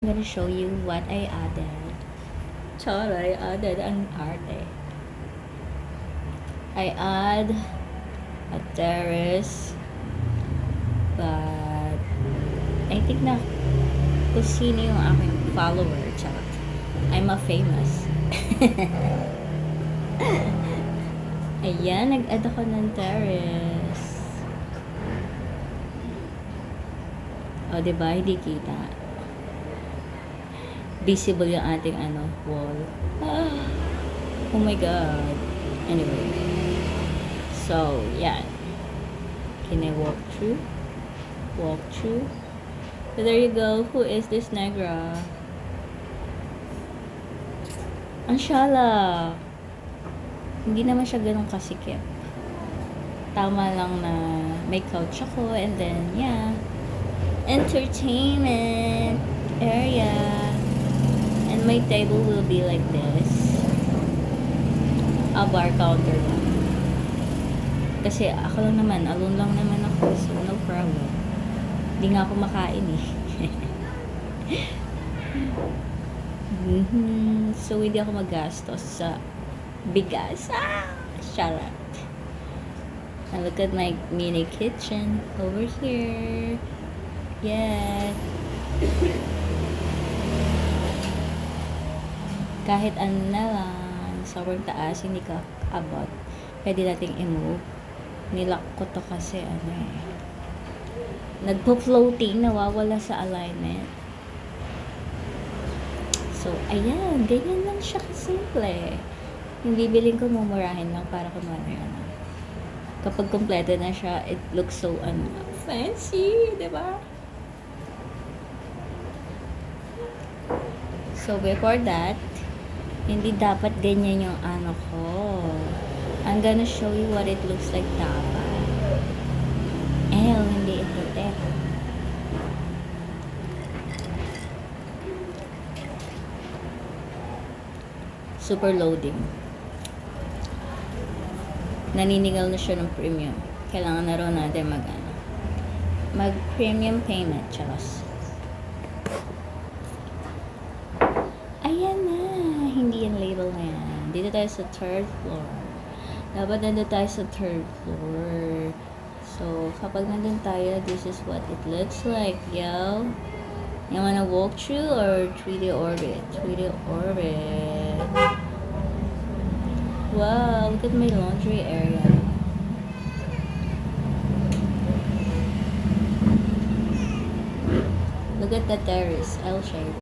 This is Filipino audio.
I'm gonna show you what I added. Char, I added ang arte. I add a terrace, but I think na kung sino yung aking follower, charot. I'm a famous. Ayan, nag-add ako ng terrace. O, diba? Hindi kita. Visible yung ating wall. Oh my god. Anyway. So, yan. Can I walk through? Walk through. So, there you go. Who is this negra? Ang shala. Hindi naman siya ganun kasikip. Tama lang na may couch ako and then, yeah. Entertainment area. And my table will be like this. A bar counter lang. Kasi ako lang naman, alone lang naman ako, so no problem. Hindi nga ako makain eh. So hindi ako magastos sa bigas. Charot. And look at my mini kitchen over here. Yeah. Kahit ano na lang, sobrang taas, hindi ka abot. Pwede nating i-move. Nilock ko to kasi nagpo-floating, nawawala sa alignment. So, ayan, ganyan lang siya kasimple. Yung bibiling ko, mumurahin lang para kunwari kapag kompleto na siya, it looks so fancy, diba? So, before that, hindi dapat ganyan yung ko. I'm gonna show you what it looks like dapat. Hindi ito. Super loading. Naninigal na siya ng premium. Kailangan na rin natin mag premium payment. Charos. Ayan na. Hindi yung label na yan. Dito tayo sa third floor. Dapat nandun tayo sa third floor. So, kapag nandun tayo, this is what it looks like, yo. You wanna walk through or 3D orbit? 3D orbit. Wow, look at my laundry area. Look at the terrace. I'll show you.